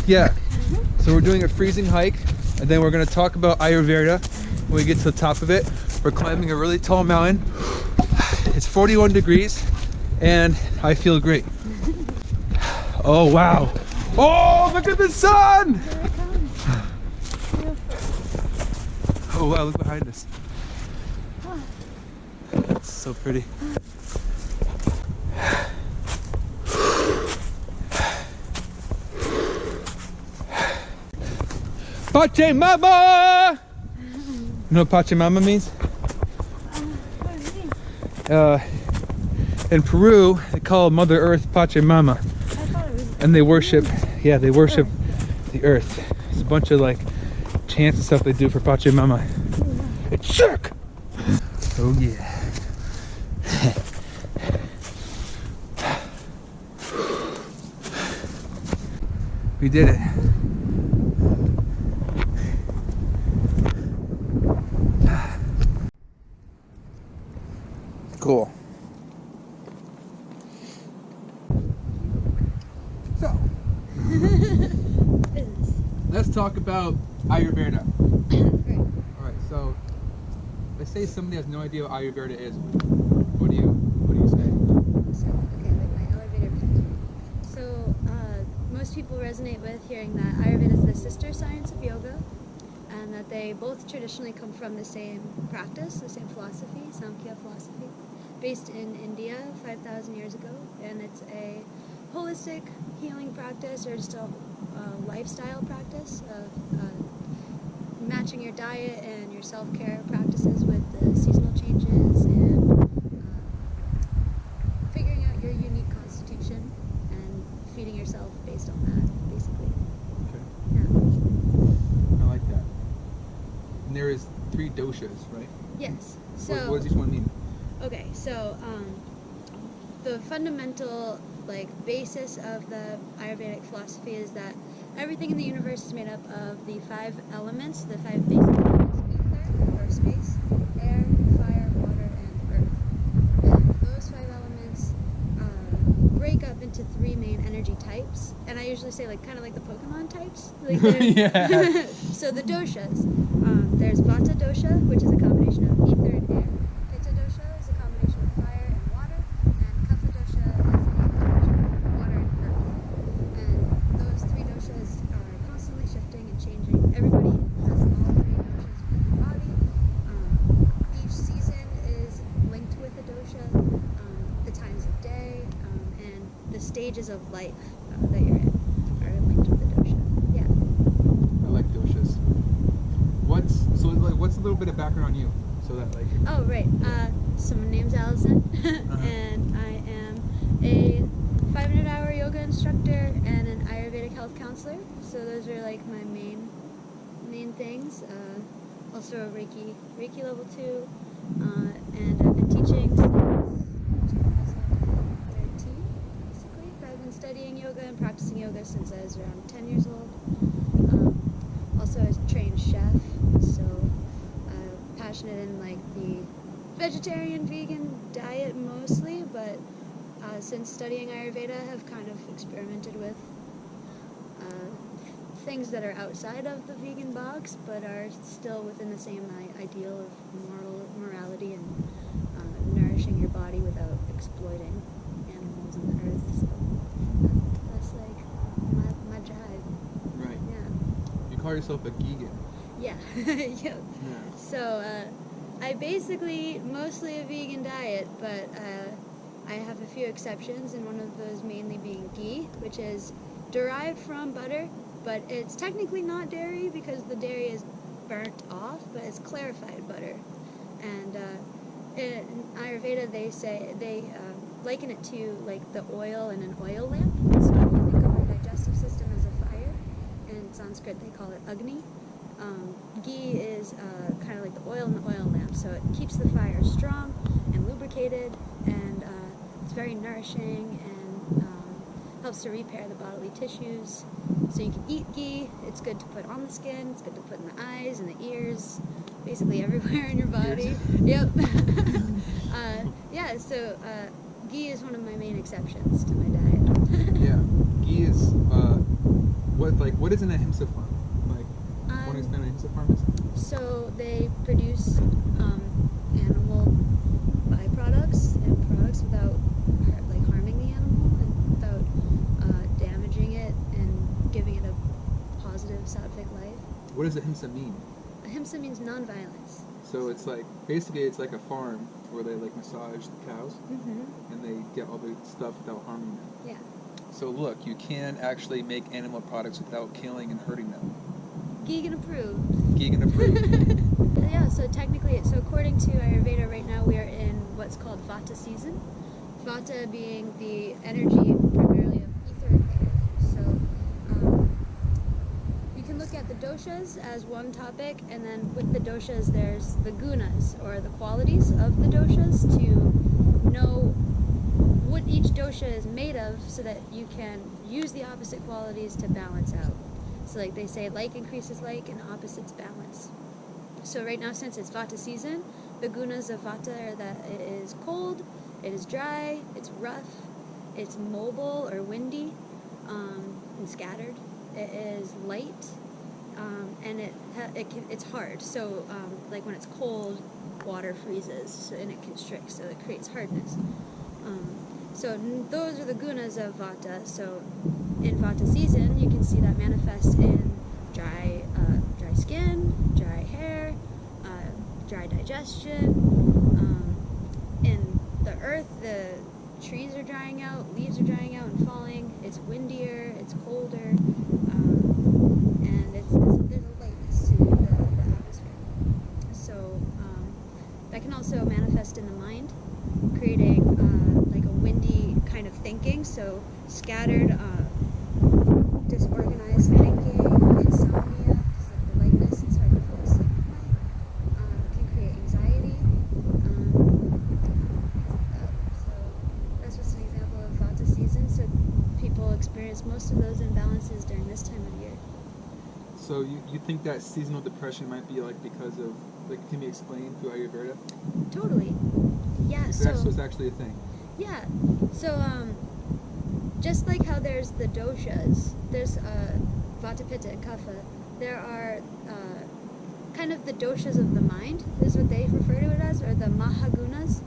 Yeah. So we're doing a freezing hike, and then we're going to talk about Ayurveda when we get to the top of it. We're climbing a really tall mountain. It's 41 degrees, and I feel great. Oh, wow. Oh, look at the sun! Oh, wow, look behind us. It's so pretty. Pache Mama! You know what Pache Mama means? What does it mean? In Peru, they call Mother Earth Pache Mama. I thought it was. And they worship, they worship the earth. It's a bunch of like chants and stuff they do for Pache Mama. It's sick! Oh yeah. We did it. Cool. So, let's talk about Ayurveda. Alright, so let's say somebody has no idea what Ayurveda is. What do you say? So, okay, like my elevator pitch. So, most people resonate with hearing that Ayurveda is the sister science of yoga, and that they both traditionally come from the same practice, the same philosophy, Samkhya philosophy, based in India 5,000 years ago, and it's a holistic healing practice, or just a lifestyle practice of matching your diet and your self-care practices with the seasonal changes, and figuring out your unique constitution and feeding yourself based on that, basically. Okay. Yeah. I like that. And there is 3 doshas, right? Yes. So. What does each one mean? Okay, so the fundamental basis of the Ayurvedic philosophy is that everything in the universe is made up of the 5 elements, the 5 basic elements: ether, or space, air, fire, water, and earth. And those 5 elements break up into 3 main energy types, and I usually say kind of like the Pokemon types. Yeah. So the doshas, there's Vata dosha, which is a combination of ether and air. Pitta dosha is a combination of fire and water, and Kapha dosha is a combination of water and earth. And those 3 doshas are constantly shifting and changing. Everybody has all 3 doshas within their body. Each season is linked with a dosha, the times of day, and the stages of life that you're in are linked with the dosha. Yeah. I like doshas. What's a little bit of background on you? So that Oh, right. So my name's Allison, and I am a 500-hour yoga instructor and an Ayurvedic Health Counselor. So those are my main things. Also a Reiki level 2, and I've been teaching since 2013, basically. I've been studying yoga and practicing yoga since I was around 10 years old. Also, a trained chef, so passionate in the vegetarian, vegan diet mostly, but since studying Ayurveda, have kind of experimented with things that are outside of the vegan box, but are still within the same ideal of morality and nourishing your body without exploiting animals and the earth. So that's my drive. Right. Yeah. You call yourself a vegan. Yeah. Yeah. So I basically mostly a vegan diet, but I have a few exceptions, and one of those mainly being ghee, which is derived from butter, but it's technically not dairy because the dairy is burnt off, but it's clarified butter. And in Ayurveda, they liken it to the oil in an oil lamp. So if you think of our digestive system as a fire, in Sanskrit they call it Agni. Ghee is kind of like the oil in the oil lamp, so it keeps the fire strong and lubricated, and it's very nourishing and helps to repair the bodily tissues. So you can eat ghee. It's good to put on the skin. It's good to put in the eyes and the ears, basically everywhere in your body. Yep. Yeah. So ghee is one of my main exceptions to my diet. Yeah. Ghee is what like, what is an ahimsa farm? Like, want to explain what an ahimsa farm is? So they produce animal byproducts and products without harming the animal and without damaging it and giving it a positive sattvic life. What does ahimsa mean? Ahimsa means non-violence. So it's like, basically it's like a farm where they like massage the cows and they get all the stuff without harming them. Yeah. So look, you can actually make animal products without killing and hurting them. Vegan approved. Vegan approved. Yeah, so technically, according to Ayurveda right now we are in what's called Vata season. Vata being the energy primarily of etheric energy. So you can look at the doshas as one topic, and then with the doshas there's the gunas, or the qualities of the doshas, to know what each dosha is made of so that you can use the opposite qualities to balance out. So like they say, like increases like and opposites balance. So right now, since it's Vata season, the gunas of Vata are that it is cold, it is dry, it's rough, it's mobile or windy, and scattered. It is light, and it's hard. So like when it's cold, water freezes and it constricts, so it creates hardness. So those are the gunas of Vata. So in Vata season, you can see that manifest in dry skin, dry hair, dry digestion. In the earth, the trees are drying out, leaves are drying out and falling. It's windier, it's colder, and there's a lightness to the atmosphere. So that can also manifest in the mind, creating like a windy kind of thinking. So scattered, disorganized thinking, insomnia, because of the lightness, it's hard to fall asleep at night. Can create anxiety. So that's just an example of Vata season. So people experience most of those imbalances during this time of year. So you think that seasonal depression might be like because of, like, can be explained through Ayurveda? Totally. Yeah. So it's actually a thing. Yeah. So just like how there's the doshas, there's Vata, Pitta, and Kapha. There are kind of the doshas of the mind, is what they refer to it as, or the mahagunas.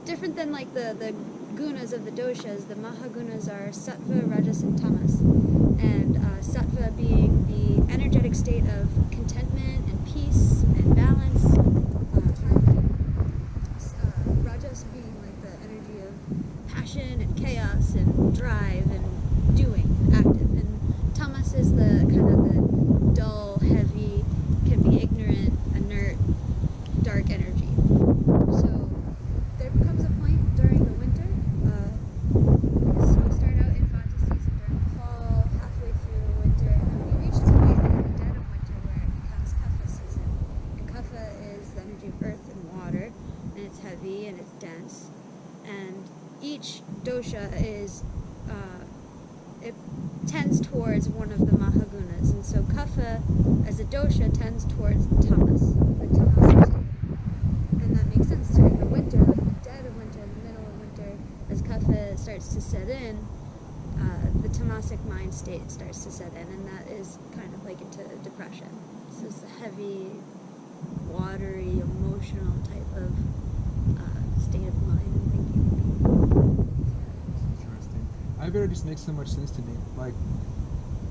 Different than like the gunas of the doshas, the mahagunas are sattva, rajas, and tamas. And sattva being the energetic state of contentment and peace and balance, harmony. Rajas being like the energy of passion and chaos and drive and doing, active. And tamas is the kind of the dull, heavy, can be ignorant, inert, dark energy. So there becomes a point during the winter. So we start out in Vata season during the fall, halfway through the winter, and then we reach the point in the dead of winter where it becomes Kapha season. And Kapha is the energy of earth and water, and it's heavy and it's dense. And each dosha is, it tends towards one of the mahagunas. And so Kapha, as a dosha, tends towards tamas, the tamasic state. And that makes sense during the winter, like the dead of winter, the middle of winter, as Kapha starts to set in, the tamasic mind state starts to set in, and that is kind of like into depression. So it's a heavy, watery, emotional type of state of mind and thinking. Interesting. Ayurveda just makes so much sense to me. Like,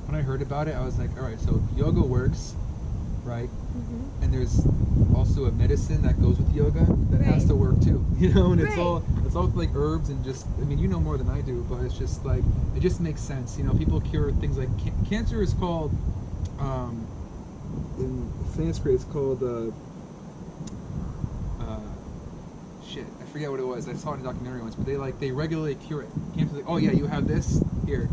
when I heard about it, I was like, all right, so yoga works, right? Mm-hmm. And there's also a medicine that goes with yoga that has to work too, you know. And it's all like herbs and just, I mean, you know more than I do, but it's just like, it just makes sense, you know. People cure things like cancer is called, in Sanskrit it's called shit, I forget what it was. I saw it in a documentary once, but they regularly cure it. Cancer's like, oh yeah, you have this, here,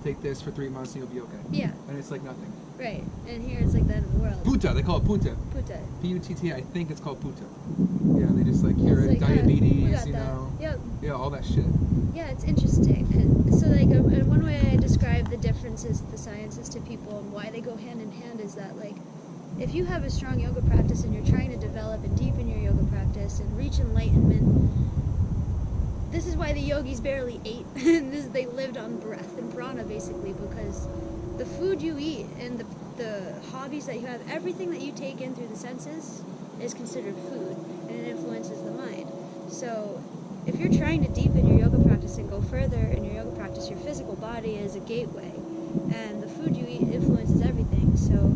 take this for 3 months and you'll be okay. Yeah. And it's like nothing. Right. And here it's like the end of the world. Puta, they call it puta. Puta. P-U-T-T, I think it's called puta. Yeah, they just like cure it, like, diabetes, you know. Yep. Yeah, all that shit. Yeah, it's interesting. And so like one way I describe the differences, the sciences to people and why they go hand in hand is that, like, if you have a strong yoga practice and you're trying to develop and deepen your yoga practice and reach enlightenment, this is why the yogis barely ate. They lived on breath and prana, basically, because the food you eat and the hobbies that you have, everything that you take in through the senses is considered food, and it influences the mind. So if you're trying to deepen your yoga practice and go further in your yoga practice, your physical body is a gateway, and the food you eat influences everything. So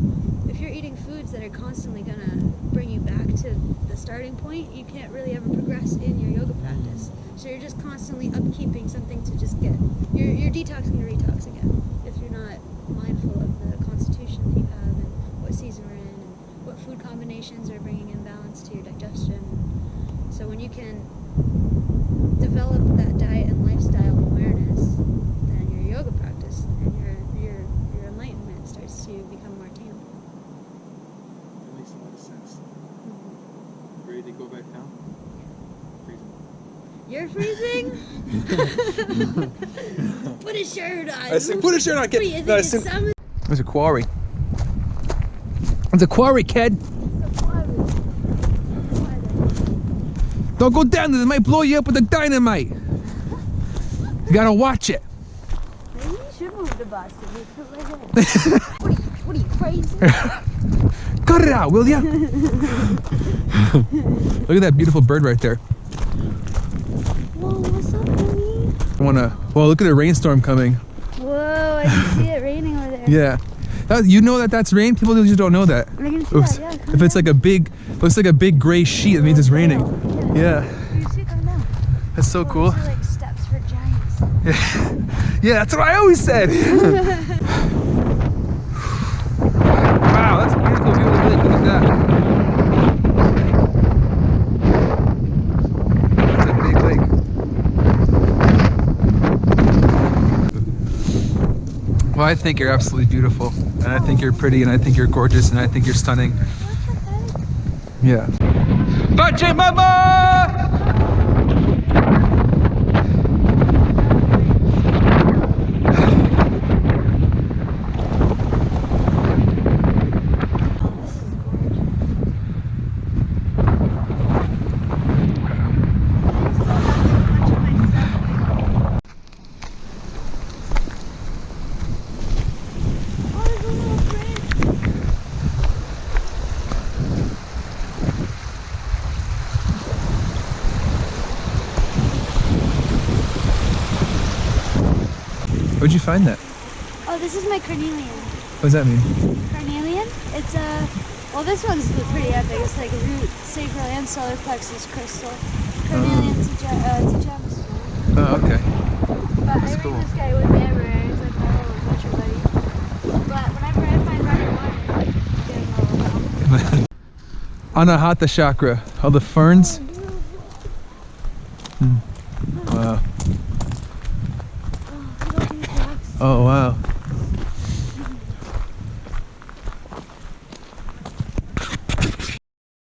if you're eating foods that are constantly going to bring you back to the starting point, you can't really ever progress in your yoga practice. So you're just constantly upkeeping something to just get, you're detoxing to retox again, if you're not mindful of the constitution that you have and what season we're in and what food combinations are bringing in balance to your digestion. So when you can develop that diet and lifestyle awareness, then your yoga practice and your enlightenment starts to become more attainable. That makes a lot of sense. Ready to go back down? You're freezing? Put a shirt on. I said, put a shirt on. What do you think it's summer? There's a quarry. It's a quarry, kid. Don't go down there. They might blow you up with a dynamite. You gotta watch it. Maybe you should move to Bahston. What are you, crazy? Cut it out, will ya? Look at that beautiful bird right there. Whoa, what's up, honey? Well, look at the rainstorm coming. Whoa, I can see it raining over there. Yeah. You know that's rain? People usually don't know that. I can see that, yeah. If it's like looks like a big gray sheet, it means it's raining. Yeah. You see it coming down. That's so cool. These are like steps for giants. Yeah, that's what I always said. Wow, that's a beautiful view of the lake. Look at that. That's a big lake. Well, I think you're absolutely beautiful, and I think you're pretty, and I think you're gorgeous, and I think you're stunning. Yeah. Bache Mama! Where'd you find that? Oh, this is my carnelian. What does that mean? Carnelian? It's well, this one's pretty epic. It's like a root, sacral, and solar plexus crystal. Carnelian's a gemstone. Oh, okay. But I bring this guy with me everywhere. He's like my little adventure buddy. But whenever I find running water, I get him a little help. Anahata chakra, all the ferns. Wow. Oh, look at these rocks. Oh, wow.